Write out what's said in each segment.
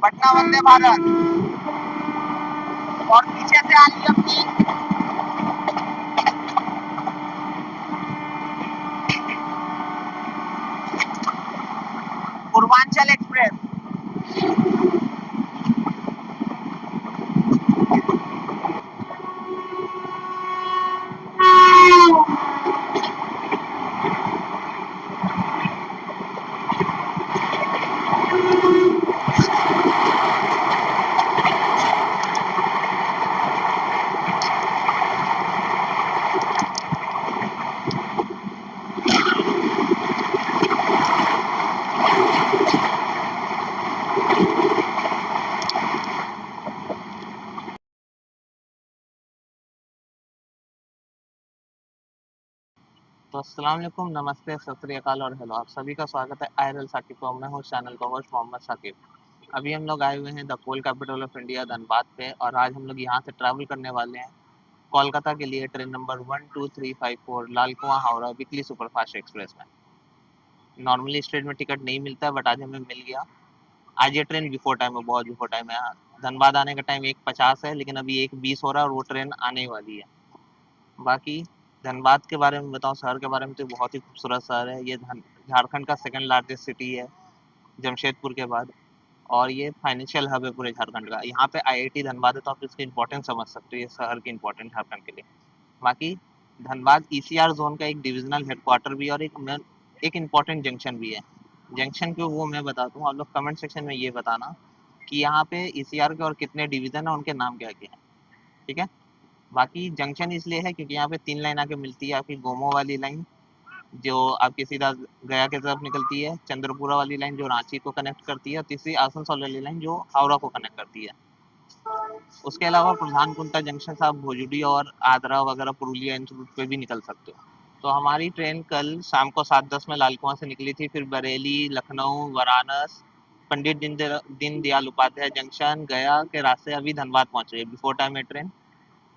पटना वंदे भारत और पीछे से आ रही अपनी पूर्वांचल एक्सप्रेस। तो अस्सलाम वालेकुम, नमस्ते, सत श्री अकाल और हेलो। आप सभी का स्वागत है आईएलएल साकिब को। मैं हूँ चैनल का होस्ट मोहम्मद साकिब। अभी हम लोग आए हुए हैं the coal capital of India Dhanbad पे, और आज हम लोग यहाँ से ट्रैवल करने वाले हैं कोलकाता के लिए ट्रेन नंबर 12354 लाल कुआं हावड़ा वीकली सुपरफास्ट एक्सप्रेस में। नॉर्मली इस ट्रेन में टिकट नहीं मिलता है, बट आज हमें मिल गया। आज ये ट्रेन बिफोर टाइम है, बहुत बिफोर टाइम है। धनबाद आने का टाइम 1:50 है, लेकिन अभी 1:20 हो रहा है और वो ट्रेन आने वाली है। बाकी धनबाद के बारे में बताऊं, शहर के बारे में, तो बहुत ही खूबसूरत शहर है। ये झारखंड का सेकंड लार्जेस्ट सिटी है जमशेदपुर के बाद, और ये फाइनेंशियल हब है पूरे झारखंड का। यहाँ पे आईआईटी धनबाद है, तो आप इसकी इंपॉर्टेंस समझ सकते हो, ये शहर की इंपॉर्टेंट झारखंड के लिए। बाकी धनबाद ईसीआर जोन का एक डिविजनल हेडक्वार्टर भी है, और एक इम्पॉर्टेंट जंक्शन भी है। जंक्शन क्यों, वो मैं बताता हूँ। आप लोग कमेंट सेक्शन में ये बताना कि यहाँ पे ईसीआर के और कितने डिवीजन है, उनके नाम क्या क्या है, ठीक है। बाकी जंक्शन इसलिए है क्योंकि यहाँ पे 3 लाइन आके मिलती है। आपकी गोमो वाली लाइन जो आपकी सीधा गया की तरफ निकलती है, चंद्रपुरा वाली लाइन जो रांची को कनेक्ट करती है, और तीसरी आसनसोल वाली लाइन जो हावड़ा को कनेक्ट करती है। उसके अलावा प्रधान कुंटा जंक्शन से आप भोजुडी और आद्रा वगैरह पुरुलिया इन रूट पे भी निकल सकते हो। तो हमारी ट्रेन कल शाम को 7:10 में लाल कुआं से निकली थी, फिर बरेली, लखनऊ, वाराणस, पंडित दीनदयाल उपाध्याय जंक्शन, गया के रास्ते अभी धनबाद पहुंच रही है बिफोर टाइम है ट्रेन।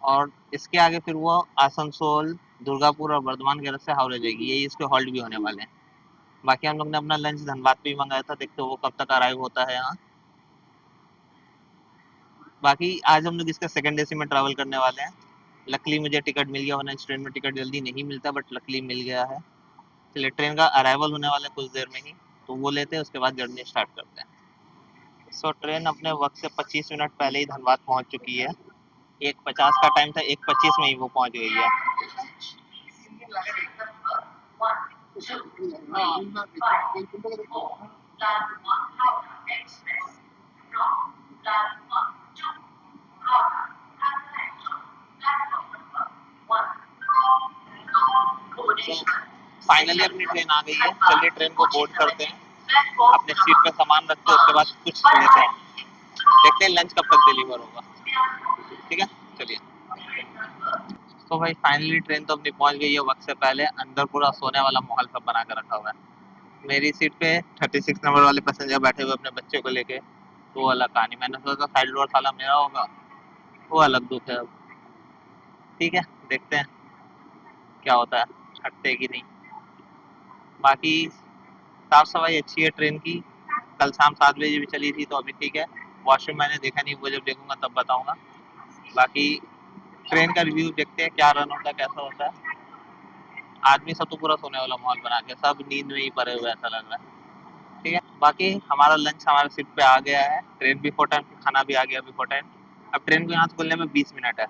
और इसके आगे फिर वो आसनसोल, दुर्गापुर और बर्धमान के रास्ते हावड़ा जाएगी। यही इसके हॉल्ट भी होने वाले हैं। बाकी हम लोग ने अपना लंच धनबाद पे ही मंगाया था, देखते हो वो कब तक अराइव होता है यहाँ। बाकी आज हम लोग इसका सेकंड एसी में ट्रैवल करने वाले हैं। लकली मुझे टिकट मिल गया, वरना इस ट्रेन में टिकट जल्दी नहीं मिलता, बट लकली मिल गया है। चलिए, ट्रेन का अराइवल होने वाला है कुछ देर में ही, तो वो लेते हैं, उसके बाद जर्नी स्टार्ट करते हैं। सो ट्रेन अपने वक्त से 25 मिनट पहले ही धनबाद पहुंच चुकी है। 1:50 का टाइम था, 1:25 में ही वो पहुंच गई है। फाइनली अपनी ट्रेन आ गई है। चलिए ट्रेन को बोर्ड करते हैं, अपने सीट पे सामान रखते हैं, उसके बाद कुछ लेते हैं, देखते हैं लंच कब तक डिलीवर होगा, ठीक है। चलिए, तो भाई फाइनली ट्रेन तो अपनी पहुंच गई है वक्त से पहले। अंदर पूरा सोने वाला माहौल सब बना कर रखा हुआ है। मेरी सीट पे 36 नंबर वाले पैसेंजर बैठे हुए अपने बच्चे को लेके, तो वो अलग कहानी। मैंने सोचा साइड डोर साला मेरा होगा, वो अलग दुख है। अब ठीक है, देखते हैं क्या होता है, हटते कि नहीं। बाकी साफ सफाई अच्छी है ट्रेन की। कल शाम 7 बजे भी चली थी, तो अभी ठीक है। वॉशरूम मैंने देखा नहीं, वो जब देखूंगा तब बताऊंगा। बाकी ट्रेन का रिव्यू देखते हैं, क्या रन होता है, कैसा होता है। आदमी सब तो पूरा सोने वाला माहौल बना के, सब नींद में ही पड़े हुए ऐसा लग रहा है, ठीक है। बाकी हमारा लंच हमारे सीट पे आ गया है। ट्रेन बिफोर टाइम, खाना भी आ गया बिफोर टाइम। अब ट्रेन को यहाँ से खुलने में 20 मिनट है।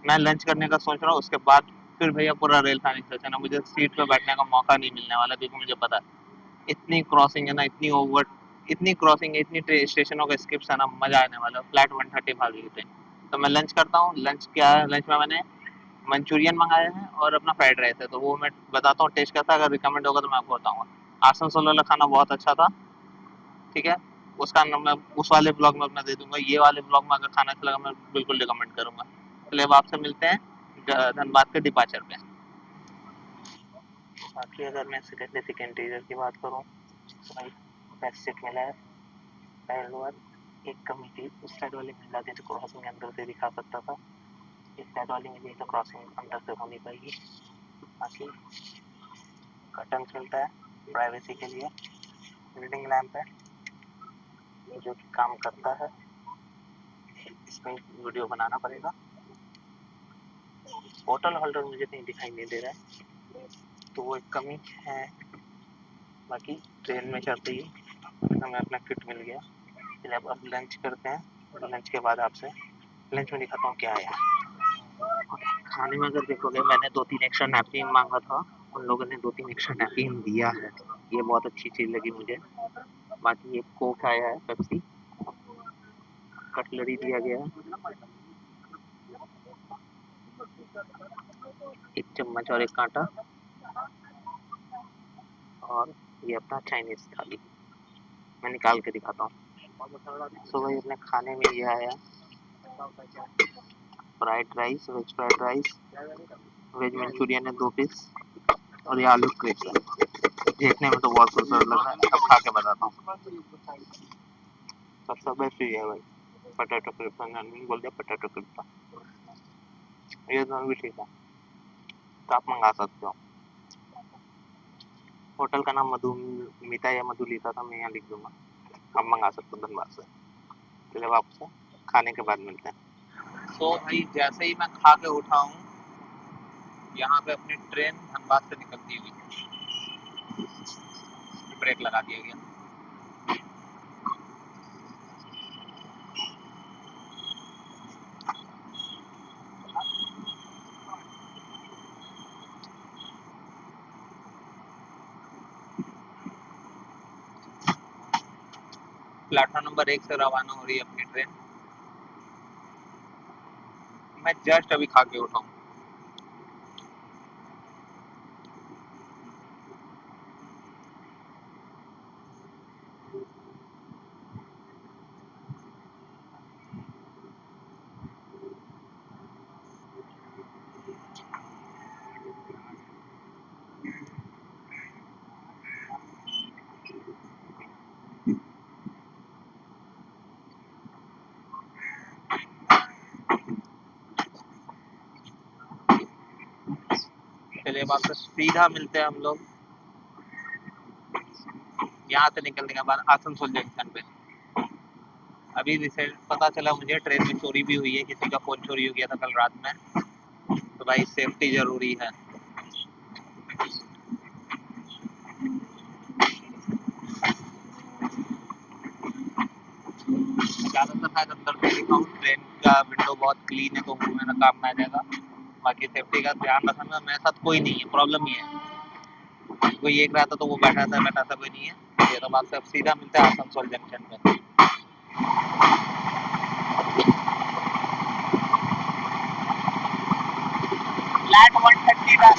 मैं लंच करने का सोच रहा हूँ, उसके बाद फिर भैया पूरा रेल खाने स्टेशन है। मुझे सीट पे बैठने का मौका नहीं मिलने वाला, क्योंकि मुझे पता है इतनी क्रॉसिंग है ना, इतनी क्रॉसिंग है, इतनी स्टेशनों का स्किप्स है ना, मजा आने वाला है। फ्लैट 130 भाग लेते हैं। तो मैं लंच करता हूँ। लंच क्या है, लंच में मैंने मंचूरियन मंगाए हैं और अपना फ्राइड राइस है, तो वो मैं बताता हूँ टेस्ट कैसा, अगर रिकमेंड होगा तो मैं आपको बताऊंगा। आसनसोल वाला खाना बहुत अच्छा था, ठीक है। उसका नाम मैं उस वाले ब्लॉग में अपना दे दूंगा, ये वाले ब्लॉग में अगर खाना अच्छा लगा मैं बिल्कुल रिकमेंड करूंगा। चलिए अब आपसे मिलते हैं धनबाद के डिपार्चर पे। बाकी अगर मैं सेकेंड एसी के इंटीरियर की बात करूँ तो भाई बेस्ट सीट मिला है। पहली बार एक कमी थी, उस साइड वाली महिला थी तो क्रॉसिंग अंदर से दिखा सकता था, इस साइड वाली मिली तो क्रॉसिंग अंदर से हो नहीं पाएगी। बाकी कर्टन मिलता है प्राइवेसी के लिए, रीडिंग लैंप है जो कि काम करता है, इसमें वीडियो बनाना पड़ेगा। होटल होल्डर मुझे कहीं दिखाई नहीं दे रहा है, तो वो एक कमी है। बाकी ट्रेन में चढ़ते ही हमें अपना किट मिल गया। फिर अब लंच करते हैं, और लंच के बाद आपसे लंच में दिखाता हूँ क्या है। खाने में अगर देखोगे मैंने 2-3 एक्स्ट्रा नैपकिन मांगा था, उन लोगों ने 2-3 एक्स्ट्रा नैपकिन दिया है, ये बहुत अच्छी चीज़ लगी मुझे। बाकी एक कोक आया है, पेप्सी, कटलरी दिया गया है, एक चम्मच और एक कांटा, और ये अपना चाइनीज थाली। मैं निकाल के दिखाता हूँ। सो भाई अपने खाने में ये आया fried rice, veg fried rice, veg Manchurian है 2 पीस, और ये आलू क्रिस्प है। देखने में तो बहुत खूबसूरत लग रहा है, अब खा के बताता हूँ। सबसे बेस्ट ये है भाई, पटेटो क्रिस्प, बोल दिया पटेटो क्रिस्प, ये दोनों भी ठीक है, तो आप मंगा सकते हो। होटल का नाम मधुमिता या मधुलिता था, मैं यहाँ लिख दूंगा, आप मंगा सकते हो धनबाद से। चलिए अब आपसे खाने के बाद मिलते हैं। तो भाई जैसे ही मैं खा के उठा हूँ, यहाँ पे अपनी ट्रेन धनबाद से निकलती हुई ब्रेक लगा दिया गया। प्लेटफॉर्म नंबर 1 से रवाना हो रही है अपनी ट्रेन। मैं जस्ट अभी खा के उठा हूँ। चलिए अब आपसे सीधा मिलते हैं हम लोग यहाँ से निकलने के बाद आसनसोल जंक्शन पे। अभी रिसेंट पता चला मुझे ट्रेन में चोरी भी हुई है, किसी का फोन चोरी हो गया था कल रात में, तो भाई सेफ्टी जरूरी है। ज़्यादातर शायद अंदर से लिखा हूँ, ट्रेन का विंडो बहुत क्लीन है तो वो मेरा काम में आ जाएगा। बाकी सेफ्टी का ध्यान रखना, मेरे साथ कोई नहीं है, प्रॉब्लम ये है, कोई एक रहता तो वो बैठा था कोई नहीं है। ये तो बात से अब सीधा मिलता है आसनसोल जंक्शन पे। फ्लैट 130 का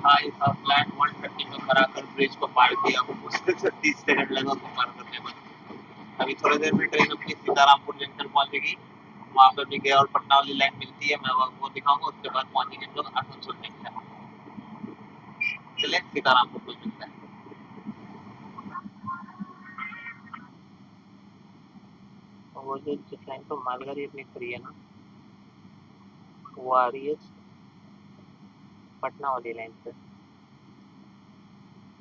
भाई साहब फ्लैट 130 में कराकर ब्रिज को पार किया, मुझसे 30 सेकंड लगा उसको पार करने में। अभी थोड़ी देर में ट्रेन अपनी सीतारामपुर जंक्शन पहुंचेगी, वहां पर भी गया और पटना वाली लाइन मिलती है, मैं वो दिखाऊंगा। उसके बाद पहुंचेंगे हम लोग आसनसोल जंक्शन। चले सीतारामपुर को मिलता है। वो जो जिस लाइन पर मालगाड़ी अपनी खड़ी है ना, वो आ रही है पटना वाली लाइन पे।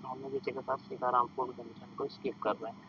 हम लोग इसी के साथ सीतारामपुर जंक्शन को स्किप कर रहे हैं।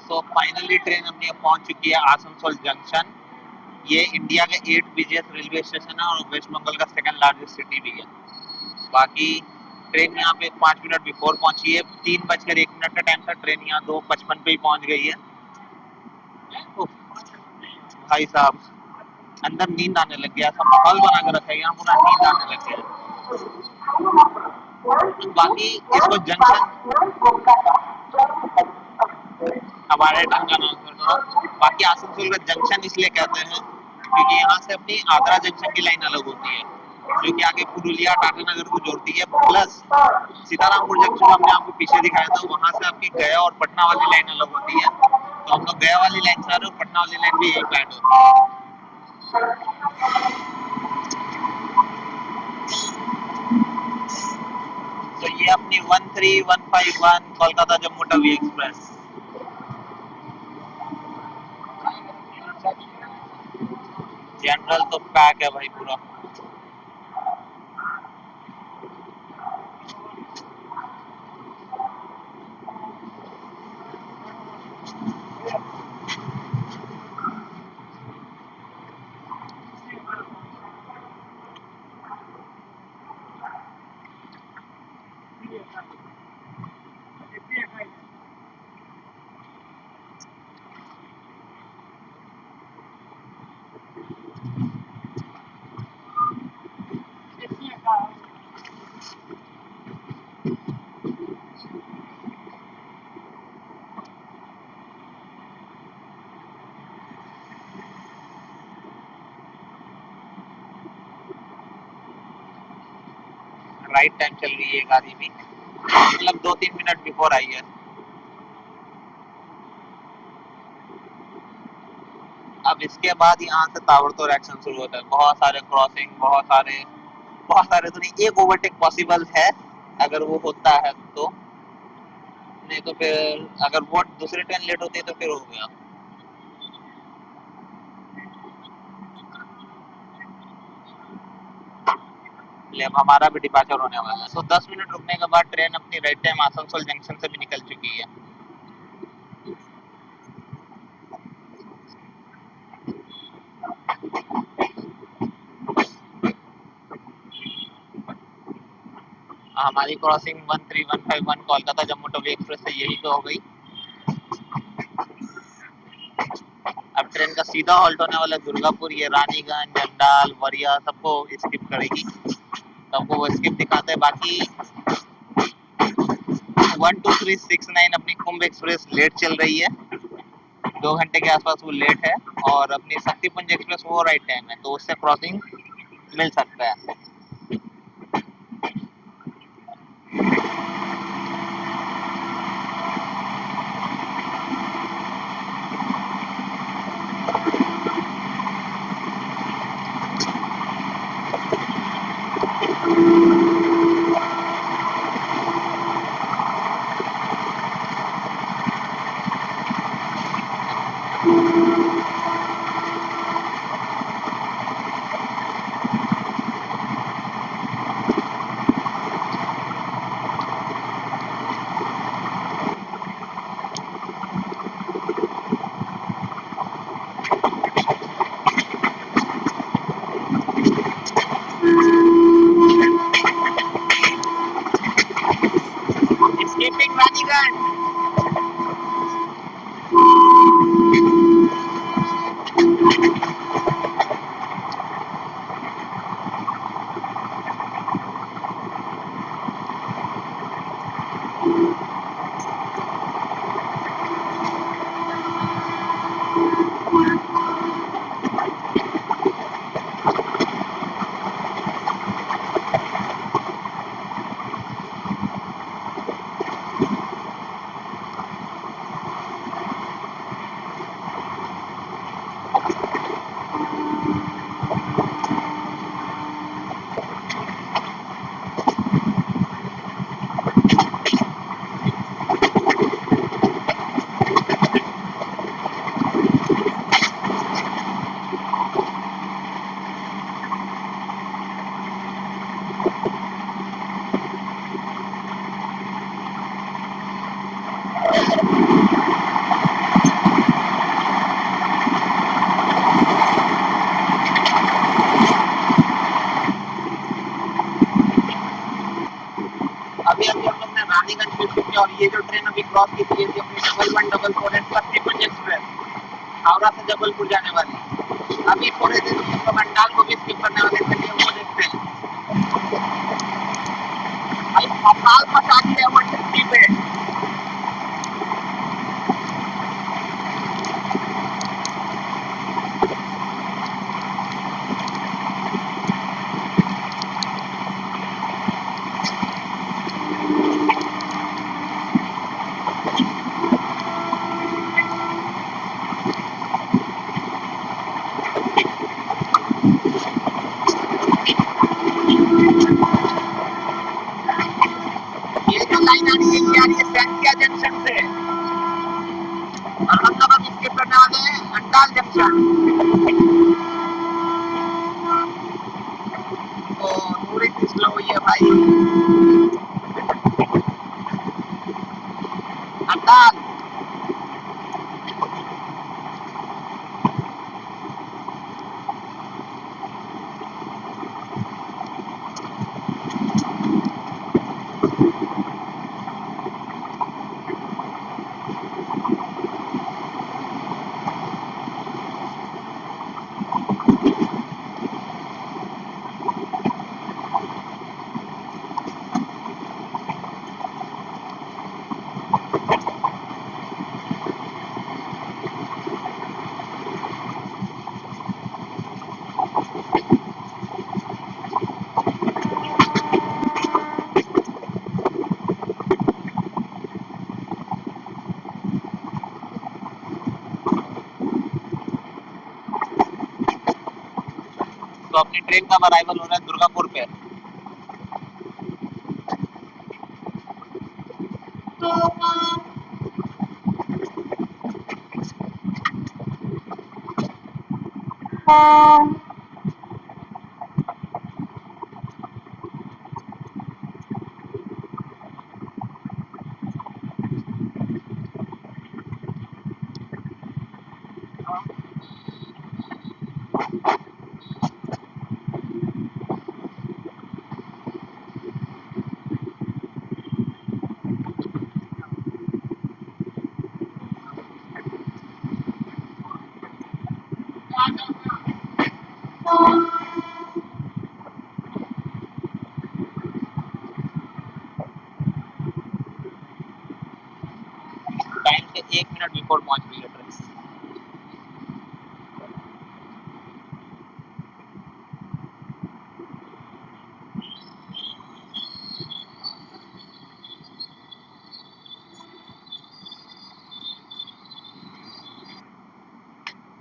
सो फाइनली ट्रेन अपनी अब पहुंच चुकी है आसनसोल जंक्शन। ये इंडिया का 8 बिजिएस्ट रेलवे स्टेशन है और वेस्ट बंगाल का सेकंड लार्जेस्ट सिटी भी है। बाकी ट्रेन यहाँ पे 5 मिनट बिफोर पहुंची है। 3 बजकर 1 मिनट का टाइम था, ट्रेन यहाँ 2:55 पे ही पहुंच गई है। उफ, भाई साहब अंदर नींद आने लग गया, ऐसा माहौल बना के रखा है यहाँ, पूरा नींद आने लग गया। बाकी इसको जंक्शन हमारे ढंग का नाम था। बाकी आसनसोल का जंक्शन इसलिए कहते हैं क्योंकि यहाँ से अपनी आगरा जंक्शन की लाइन अलग होती है, जो कि आगे पुरुलिया टाटानगर को जोड़ती है। प्लस सीतारामपुर जंक्शन हमने आपको पीछे दिखाया था, वहां से आपकी गया और पटना वाली लाइन अलग होती है। तो हम लोग गया वाली लाइन से आ रहे हो, पटना वाली लाइन भी यही प्लान होती है। तो ये अपनी 13151 कोलकाता जम्मू तवी एक्सप्रेस। जनरल तो पैक है भाई पूरा। राइट टाइम चल रही है गाड़ी भी, मतलब 2-3 मिनट बिफोर आई है। अब इसके बाद यहाँ से ताबड़तोड़ एक्शन शुरू होता है। बहुत सारे क्रॉसिंग, बहुत सारे तो नहीं, एक ओवरटेक पॉसिबल है अगर वो होता है तो। नहीं तो फिर अगर वो दूसरी ट्रेन लेट होती है तो फिर हो गया। इसलिए अब हमारा भी डिपार्चर होने वाला है। तो 10 मिनट रुकने के बाद ट्रेन अपनी राइट टाइम आसनसोल जंक्शन से भी निकल चुकी है। हमारी क्रॉसिंग 13151 कोलकाता जम्मू तवी एक्सप्रेस से यही तो हो गई। अब ट्रेन का सीधा हॉल्ट होने वाला है दुर्गापुर, ये रानीगंज, अंडाल, वरिया सबको स्किप करेगी, सबको वो स्किप दिखाते हैं। बाकी 12369 अपनी कुंभ एक्सप्रेस लेट चल रही है, 2 घंटे के आसपास वो लेट है। और अपनी शक्तिपुंज एक्सप्रेस वो राइट टाइम है, तो उससे क्रॉसिंग मिल सकता है। स्किपिंग रानीगंज। अभी अभी हम लोग ने रानीगंज में शिफ्ट किया, और ये जो ट्रेन अभी क्रॉस की थी, ये थी अपनी 1144 शक्तिपुंज एक्सप्रेस, हावड़ा से जबलपुर जाने वाली। अभी थोड़े दिन हम लोग अंडाल को भी स्किप करने वाले, चलिए वो देखते हैं। भाई भोपाल मचा दी है 150 पे। ये जो लाइन आ रही है, ये आ रही है सैंकिया जंक्शन से, और हम लोग अभी स्किप करने वाले हैं अंडाल जंक्शन। तो थोड़ी सी स्लो हुई है भाई। अंडाल। तो अपनी ट्रेन का अराइवल हो रहा है दुर्गापुर पे। टाइम से 1 मिनट बिफोर पहुंच गई है ट्रेन।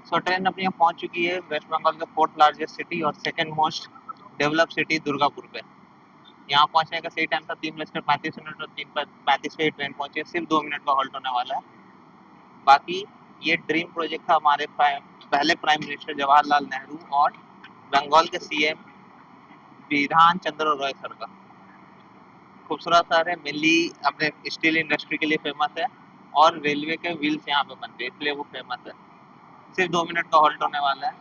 सो ट्रेन अपनी यहाँ पहुंच चुकी है वेस्ट बंगाल के फोर्थ लार्जेस्ट सिटी और second most develop city Durgapur पे। यहाँ पहुंचने का सही टाइम था 3:35 और 3:35 पे ट्रेन पहुंची है। सिर्फ 2 मिनट का हॉल्ट होने वाला है। बाकी ये ड्रीम प्रोजेक्ट था हमारे पहले प्राइम मिनिस्टर जवाहरलाल नेहरू और बंगाल के सीएम विधान चंद्र रॉय सर का। खूबसूरत शहर है, मेनली अपने स्टील इंडस्ट्री के लिए फेमस है और रेलवे के व्हील्स यहाँ पे बनते हैं इसलिए वो फेमस है। सिर्फ 2 मिनट का हॉल्ट होने वाला है।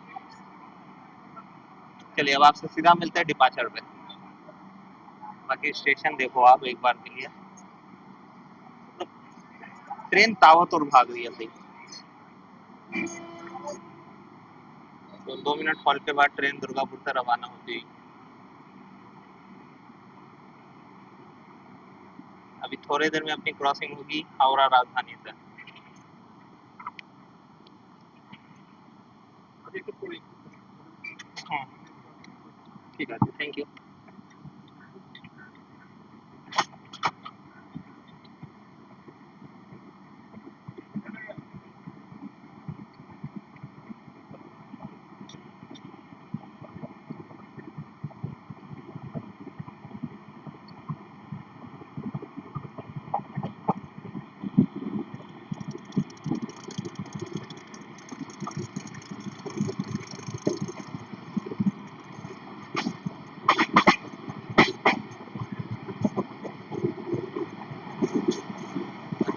चलिए अब आपसे सीधा मिलते हैं डिपार्चर पे। बाकी स्टेशन देखो आप एक बार के लिए। ट्रेन ताबड़तोड़ भाग रही है भाई। तो 2 मिनट हॉल्ट के बाद ट्रेन दुर्गापुर से रवाना होती है। अभी थोड़ी देर में अपनी क्रॉसिंग होगी हावड़ा राजधानी से। ठीक है, थैंक यू।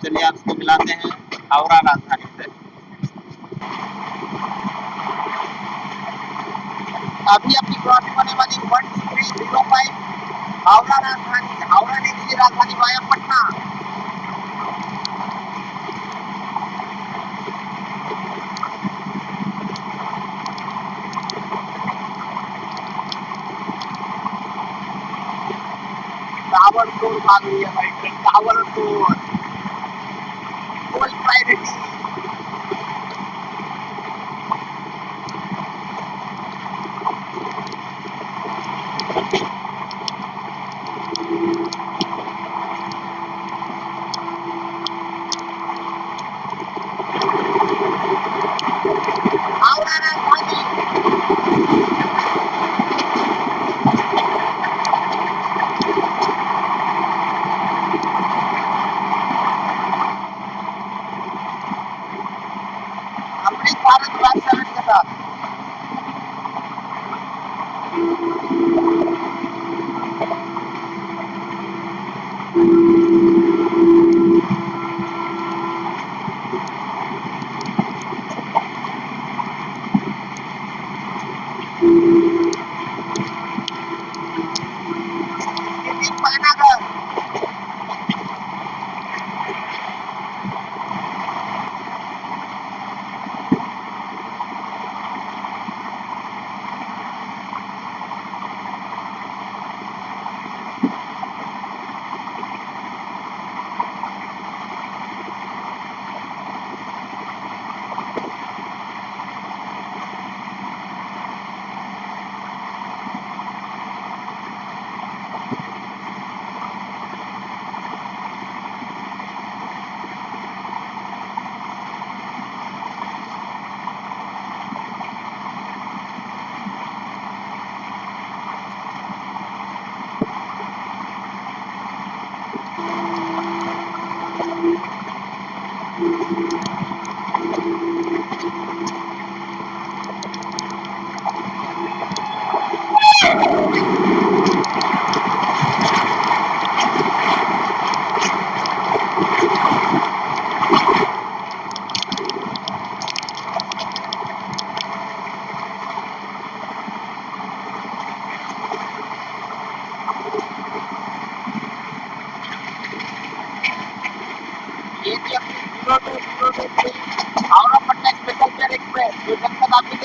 चलिए आपको मिलाते हैं हावड़ा राजधानी से। अभी अपनी क्रॉसिंग होने वाली 12305 हावड़ा राजधानी। हावड़ा ने ली राजधानी वाया पटना। ताबड़तोड़ भाग रही है भाई ट्रेन, ताबड़तोड़। Full priority. Howrah Rajdhani.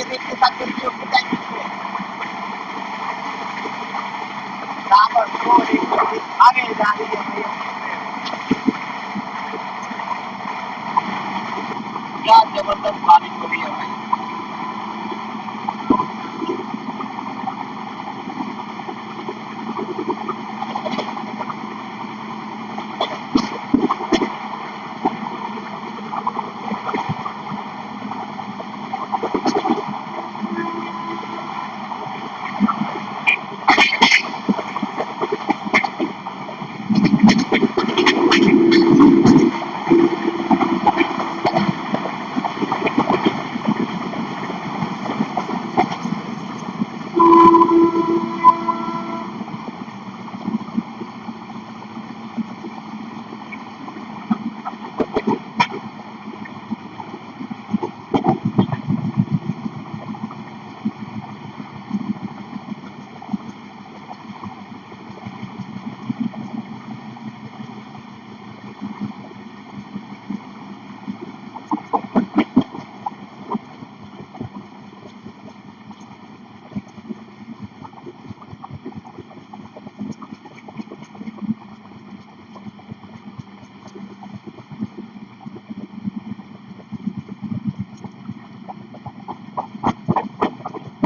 Rate के साथ चलती होगी टाइमिंग पे। यहाँ पर दो एक आगे जा रही है भाई अपनी ट्रेन। क्या जबरदस्त बारिश हो रही है भाई।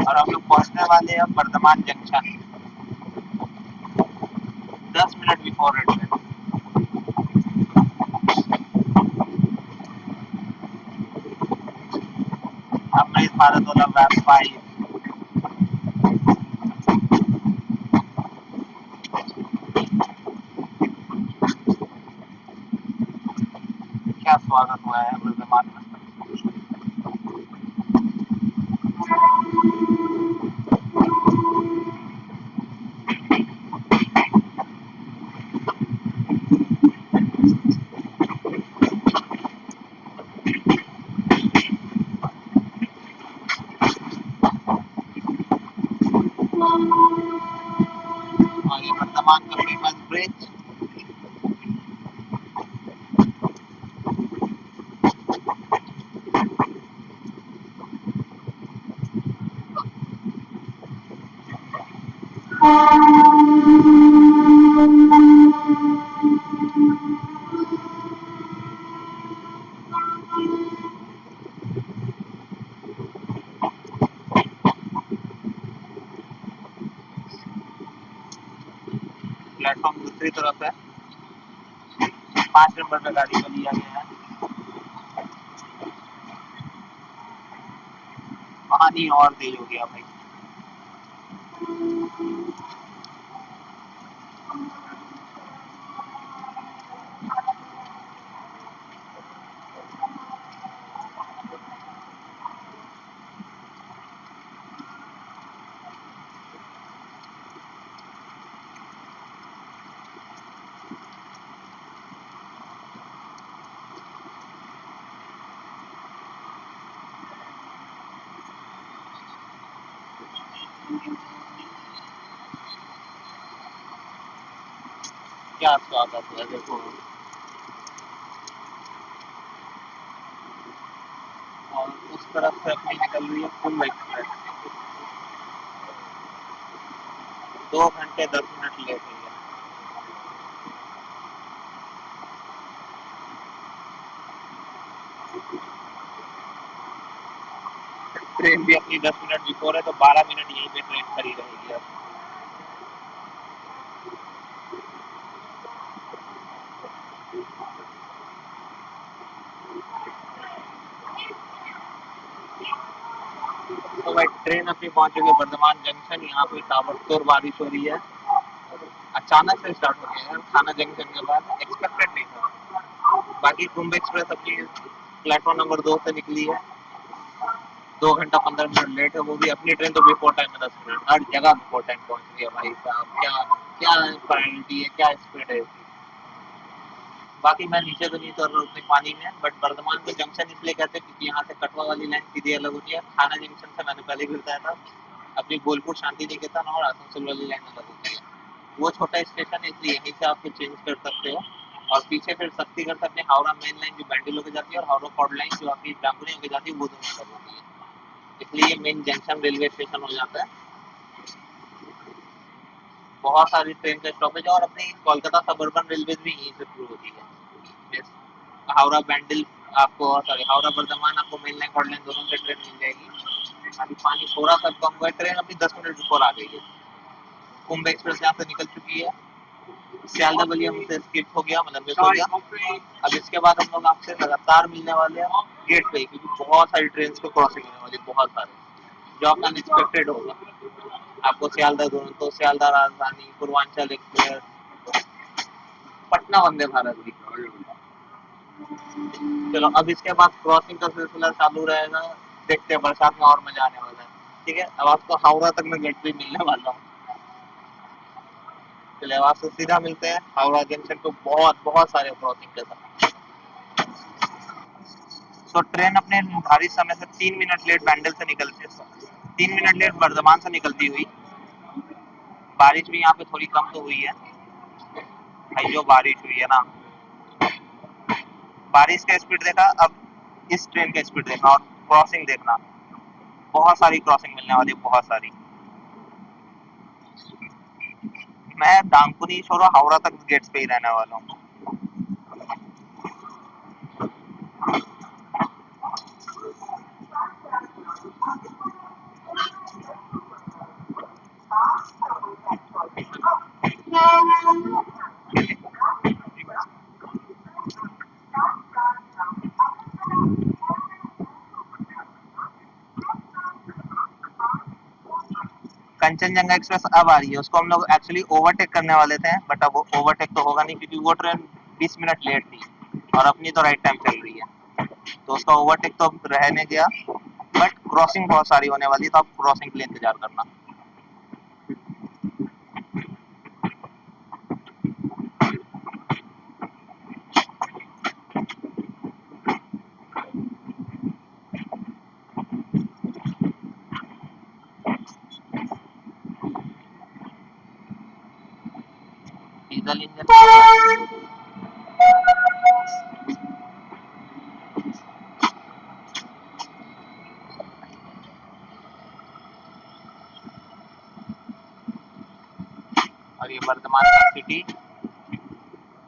और हम लोग पहुंचने वाले हैं Vardhaman junction 10 minute before red light. Amrit Bharat वाला वैप 5। क्या स्वागत हुआ है वर्धमान में। और ये वर्धमान का फेमस ब्रिज। प्लेटफॉर्म दूसरी तरफ है। 5 नंबर पे गाड़ी को लिया गया है। पानी और तेज हो गया भाई। क्या स्वागत है देखो। और उस तरफ से अपनी निकल रही है कुंभ एक्सप्रेस। 2 घंटे 10 मिनट लेट हुई है। ट्रेन भी अपनी 10 मिनट बिफोर है तो 12 मिनट यहीं पे ट्रेन खड़ी रहेगी अब। तो भाई ट्रेन अपनी पहुंच चुकी है वर्धमान जंक्शन। यहाँ पे ताबड़तोड़ बारिश हो रही है। अचानक से स्टार्ट हो गया है थाना जंक्शन के बाद। एक्सपेक्टेड नहीं था। बाकी कुंभ एक्सप्रेस अपनी प्लेटफॉर्म नंबर 2 से निकली है। 2 घंटा 15 मिनट लेट है। वो भी अपनी ट्रेन तो बिफोर टाइम में 10 मिनट। हर जगह बिफोर टाइम पहुंच रही है भाई साहब। क्या क्या प्रायोरिटी है, क्या स्पीड है इसकी। बाकी मैं नीचे तो नहीं उतर रहा उतने पानी में। बट वर्धमान को जंक्शन इसलिए कहते हैं क्योंकि यहाँ से कटवा वाली लाइन सीधी अलग होती है। थाना जंक्शन से मैंने पहले भी बताया था। अपनी बोलपुर शांति निकेतन और आसनसोल वाली लाइन अलग होती है। वो छोटा स्टेशन है इसलिए यहीं से आप चेंज कर सकते हो। और पीछे फिर शक्तिगढ़ से अपनी हावड़ा मेन लाइन जो बैंडिल होकर जाती है और हावड़ा कॉर्ड लाइन जो आपकी डांगुनी होकर जाती है वो दोनों अलग होती है। इसलिए मेन जंक्शन रेलवे स्टेशन हो जाता है। बहुत सारी ट्रेन का स्टॉपेज है और अपनी कोलकाता सबर्बन रेलवे भी यहीं से शुरू होती है। Yes, हावड़ा बैंडल आपको, सॉरी हावड़ा बर्धमान आपको मेन लाइन कॉर्ड लाइन दोनों से ट्रेन मिल जाएगी। अभी पानी थोड़ा सा कम हुआ है, ट्रेन अपनी 10 मिनट बिफोर आ गई है। कुंभ एक्सप्रेस यहाँ से निकल चुकी है। सियालदह बलिया हमसे स्किप हो गया, मतलब मिस हो गया। अब इसके बाद हम लोग आपसे लगातार मिलने वाले हैं गेट पे, क्योंकि बहुत सारी ट्रेन को क्रॉसिंग होने वाली, बहुत सारे, जो आपका अनएक्सपेक्टेड होगा। आपको सियालदह दुरंतो, सियालदह राजधानी, पूर्वांचल एक्सप्रेस, पटना वंदे भारत भी। चलो अब इसके बाद क्रॉसिंग का सिलसिला चालू रहेगा। देखते हैं, बरसात में और मजा आने वाला है। ठीक है, अब आपको हावड़ा तक मैं गेट पे मिलने वाला हूँ। चलिए अब आपसे सीधा मिलते हैं हावड़ा जंक्शन को बहुत बहुत सारे क्रॉसिंग के साथ। तो ट्रेन अपने निर्धारित समय से 3 मिनट लेट बैंडल से निकलती है, 3 मिनट लेट बर्धमान से निकलती हुई। बारिश भी यहाँ पे थोड़ी कम तो हुई है भाई, जो बारिश हुई है ना, बारिश का स्पीड देखा, अब इस ट्रेन का स्पीड देखना और क्रॉसिंग देखना। बहुत सारी क्रॉसिंग मिलने वाली है, बहुत सारी। मैं दामकुनी छोड़ो हावड़ा तक गेट्स पे ही रहने वाला हूँ। कंचनजंगा एक्सप्रेस अब आ रही है, उसको हम लोग एक्चुअली ओवरटेक करने वाले थे, बट अब ओवरटेक तो होगा नहीं, क्योंकि वो ट्रेन 20 मिनट लेट थी और अपनी तो राइट टाइम चल रही है, तो उसका ओवरटेक तो अब रहने गया। बट क्रॉसिंग बहुत सारी होने वाली है, तो आप क्रॉसिंग के लिए इंतजार करना। डीजल इंजन, और ये वर्धमान का सिटी।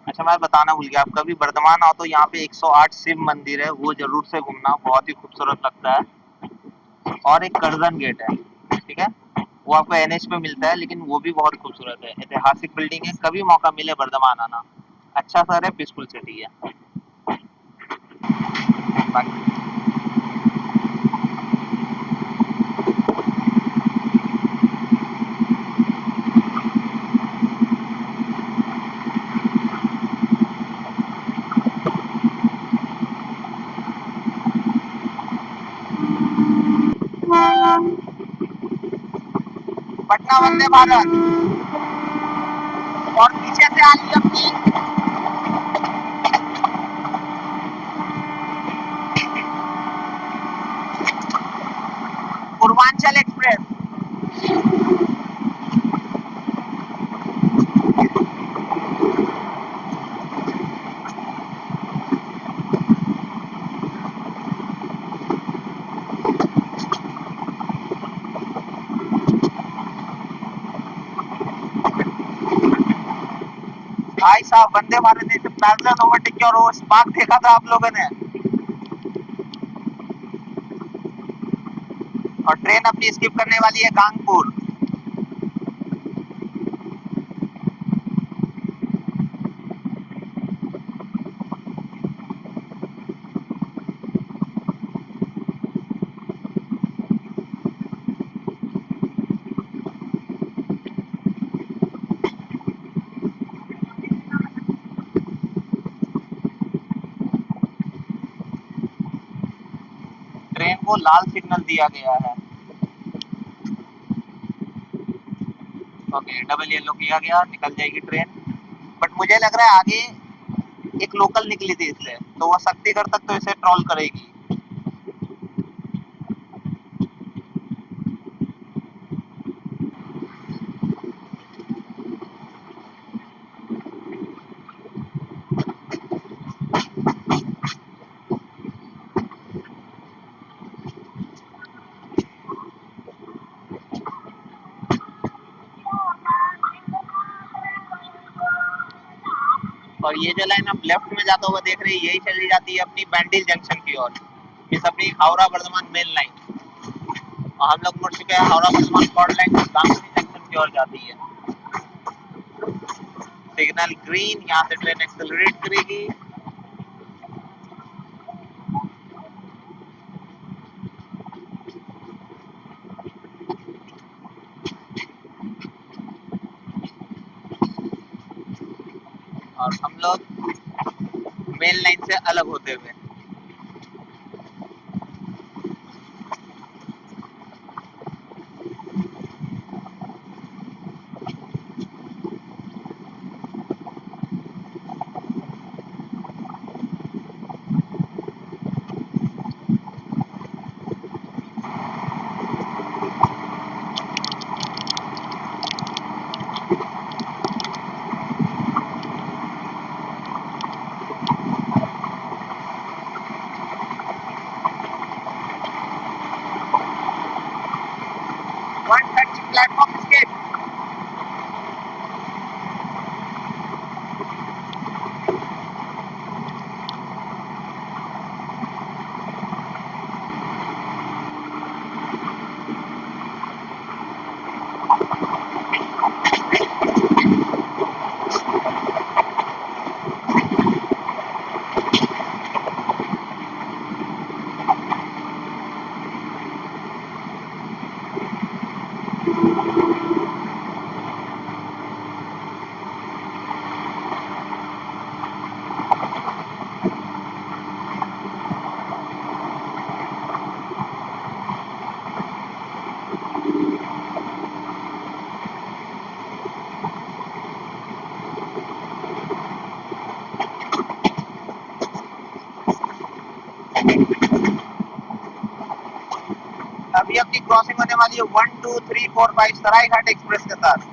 अच्छा मैं बताना भूल गया, आप कभी वर्धमान आओ तो यहाँ पे 108 शिव मंदिर है, वो जरूर से घूमना, बहुत ही खूबसूरत लगता है। और एक करजन गेट है, ठीक है, वो आपको एनएच पे मिलता है, लेकिन वो भी बहुत खूबसूरत है, ऐतिहासिक बिल्डिंग है। कभी मौका मिले वर्धमान आना, अच्छा शहर है, पीसफुल सिटी है। बाकी पटना वंदे भारत, और पीछे से आ रही है अपनी पूर्वांचल एक्सप्रेस। भाई साहब, वंदे भारत ने पैरेलल ओवरटेक किया और वो स्पार्क देखा था आप लोगों ने। और ट्रेन अपनी स्किप करने वाली है कानपुर। ट्रेन को लाल सिग्नल दिया गया है। ओके, डबल येलो किया गया, निकल जाएगी ट्रेन। बट मुझे लग रहा है आगे एक लोकल निकली थी इससे, तो वो शक्तिगढ़ तक तो इसे ट्रॉल करेगी। और ये जो लाइन हम लेफ्ट में जाता हुआ देख रहे हैं यही चली जाती है अपनी बैंडिल जंक्शन की ओर, इस अपनी हावड़ा बर्धमान मेन लाइन। और हम लोग मुड़ चुके हैं Howrah Bardhaman chord line Ganguly junction की ओर जाती है। सिग्नल ग्रीन, यहाँ से ट्रेन एक्सेलरेट करेगी। और हम लोग मेन लाइन से अलग होते हुए 130 प्लेटफॉर्म स्केप। अभी अपनी क्रॉसिंग होने वाली है 1 2 3 4 5 सरायघाट एक्सप्रेस के साथ।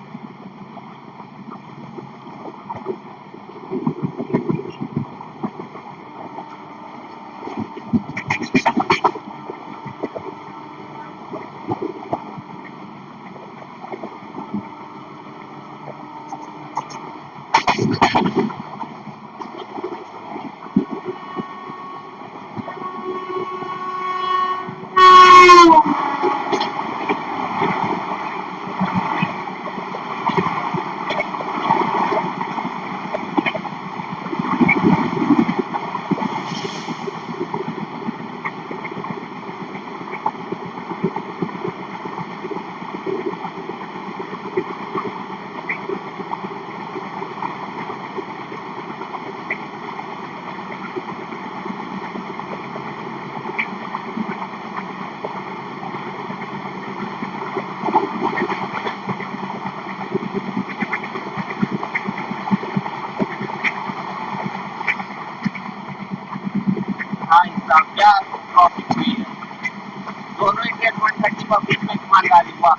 हाँ इंसान क्या क्रॉसिंग हुई है, दोनों इंडियन 130 पर बीच में कमाल गाड़ी हुआ।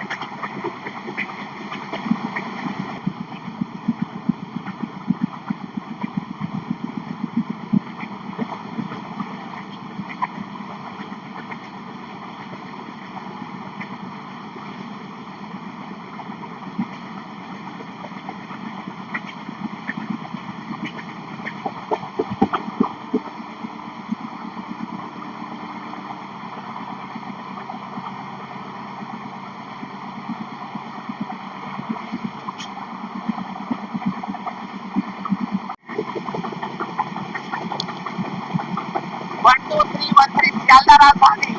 One two three one three Sealdah राजधानी।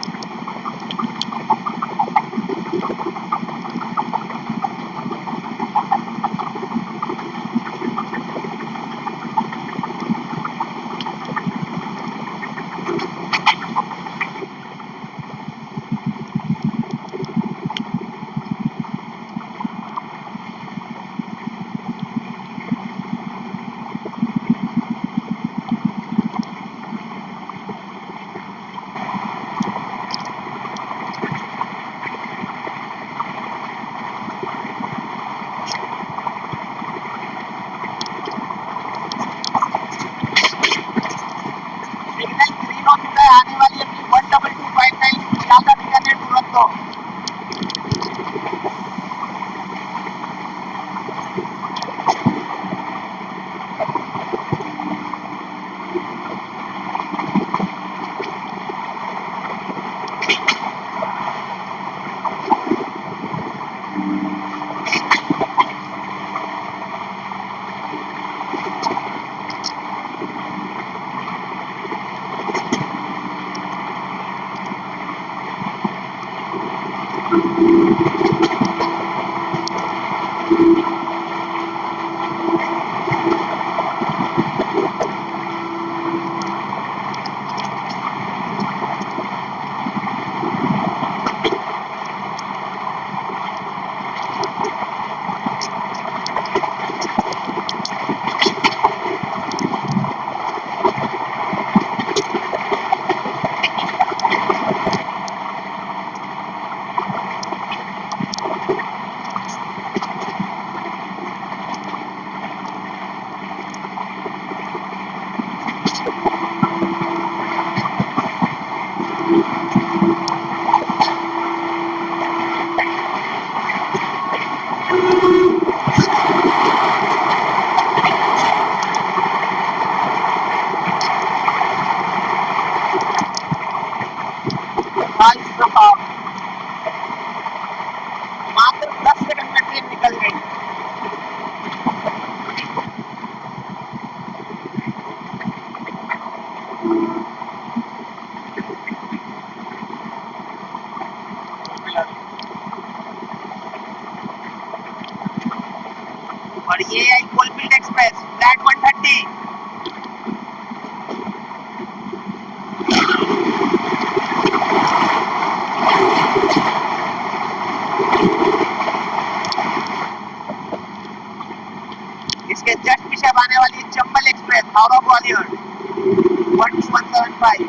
भाई साहब, मात्र 10 सेकंड में ट्रेन निकल गई। और ये आई कोलफील्ड एक्सप्रेस फ्लैट 130। इसके जस्ट पीछे अब आने वाली चंबल एक्सप्रेस हावड़ा ग्वालियर 12175।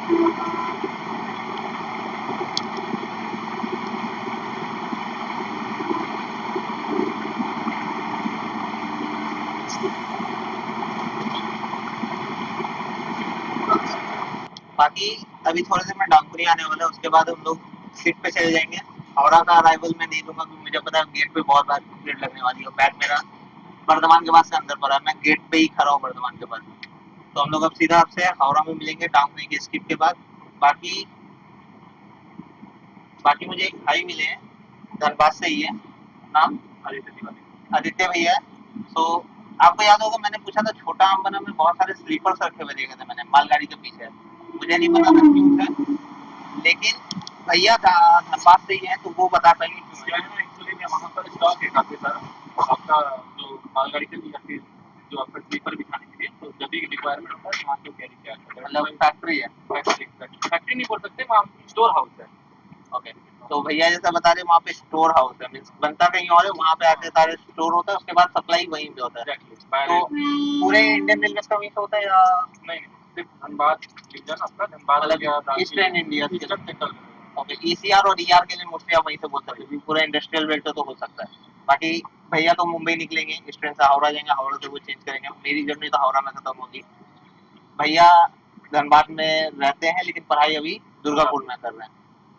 बाकी अभी थोड़ी देर में डांगपुरी आने वाला है, उसके बाद हम लोग सीट पे चले जाएंगे। हावड़ा का अराइवल मैं नहीं दूंगा क्योंकि मुझे पता है गेट पे बहुत बार भीड़ लगने वाली है। बैग मेरा बर्धमान के पास से अंदर पड़ा है, मैं गेट पे ही खड़ा हूँ बर्धमान के पास। तो हम लोग अब सीधा आपसे हावड़ा में मिलेंगे डांगपुरी के स्किप के बाद। बाकी बाकी मुझे एक भाई मिले हैं, धनबाद से ही है, नाम आदित्य तिवारी, आदित्य भैया। तो आपको याद होगा मैंने पूछा था छोटा आमबना में बहुत सारे स्लीपर्स रखे हुए देखे थे मैंने मालगाड़ी के पीछे। मुझे नहीं पता था क्यों थे, लेकिन भैया धनबाद से ही है तो वो बता पाएंगे क्यों क्या है ना, एक्चुअली में वहाँ पर स्टॉक है काफी सारा आपका, जो मालगाड़ी के लिए या फिर जो आपका स्लीपर बिछाने के लिए, तो जब भी रिक्वायरमेंट होता है वहाँ से कैरी किया जाता है। मतलब फैक्ट्री है। फैक्ट्री नहीं बोल सकते, वहाँ स्टोर हाउस है। ओके, तो भैया जैसा बता रहे वहाँ पे स्टोर हाउस है, मीन्स बनता कहीं और है, वहाँ पे आके सारे स्टोर होता है, उसके बाद सप्लाई वहीं पे होता है। तो पूरे इंडियन रेलवे का वहीं से होता है या नहीं, सिर्फ धनबाद डिवीजन आपका, धनबाद मतलब eastern India eastern central. Okay, ECR और ईआर के लिए मोस्टली आप वहीं से बोल सकते हैं, पूरा इंडस्ट्रियल बेल्ट तो हो सकता है। बाकी भैया तो मुंबई निकलेंगे, इस ट्रेन से हावड़ा जाएंगे, हावड़ा से वो चेंज करेंगे। मेरी जर्नी तो हावड़ा में खत्म होगी। भैया धनबाद में रहते हैं लेकिन पढ़ाई अभी दुर्गापुर में कर रहे हैं।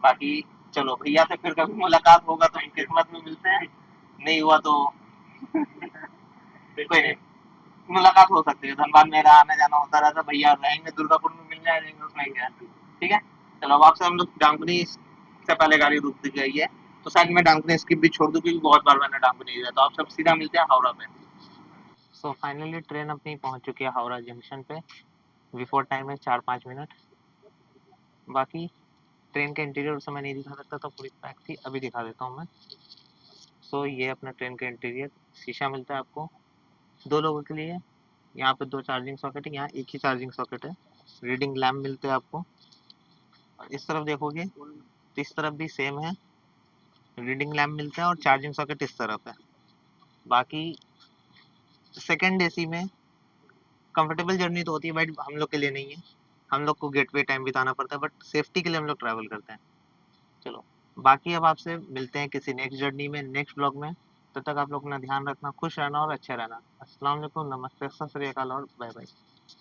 बाकी चलो भैया से फिर कभी मुलाकात होगा तो किस्मत में मिलते हैं, नहीं हुआ तो कोई नहीं, मुलाकात हो सकती है। धनबाद मेरा आना जाना होता रहता, भैया रहेंगे दुर्गापुर में, मिलने आ जाएंगे, उसमें क्या है। ठीक है, चलो अब आपसे हम लोग डांगनी से पहले गाड़ी रुक गई है तो शायद मैं डांगनी स्किप भी छोड़ दूं क्योंकि बहुत बार मैंने डांगनी दिया। तो आप सब सीधा मिलते हैं हावड़ा पे। सो फाइनली ट्रेन अपनी पहुंच चुकी है हावड़ा जंक्शन पे। बिफोर टाइम है 4-5 मिनट। बाकी ट्रेन के इंटीरियर उस समय नहीं दिखा सकता था, पूरी पैक थी, अभी दिखा देता हूँ मैं। सो ये अपना ट्रेन का इंटीरियर, शीशा मिलता है आपको 2 लोगों के लिए। यहाँ पे 2 चार्जिंग सॉकेट है, यहाँ एक ही चार्जिंग सॉकेट है। रीडिंग लैम्प मिलते हैं आपको। और इस तरफ देखोगे तो इस तरफ भी सेम है, रीडिंग लैम्प मिलता है और चार्जिंग सॉकेट इस तरफ है। बाकी सेकेंड एसी में कंफर्टेबल जर्नी तो होती है, बट हम लोग के लिए नहीं है। हम लोग को गेटवे टाइम बिताना पड़ता है, बट सेफ्टी के लिए हम लोग ट्रैवल करते हैं। चलो, बाकी अब आपसे मिलते हैं किसी नेक्स्ट जर्नी में, नेक्स्ट ब्लॉग में। तब तक आप लोग अपना ध्यान रखना, खुश रहना और अच्छे रहना। अस्सलाम वालेकुम, नमस्ते, सत श्री अकाल और बाय बाय।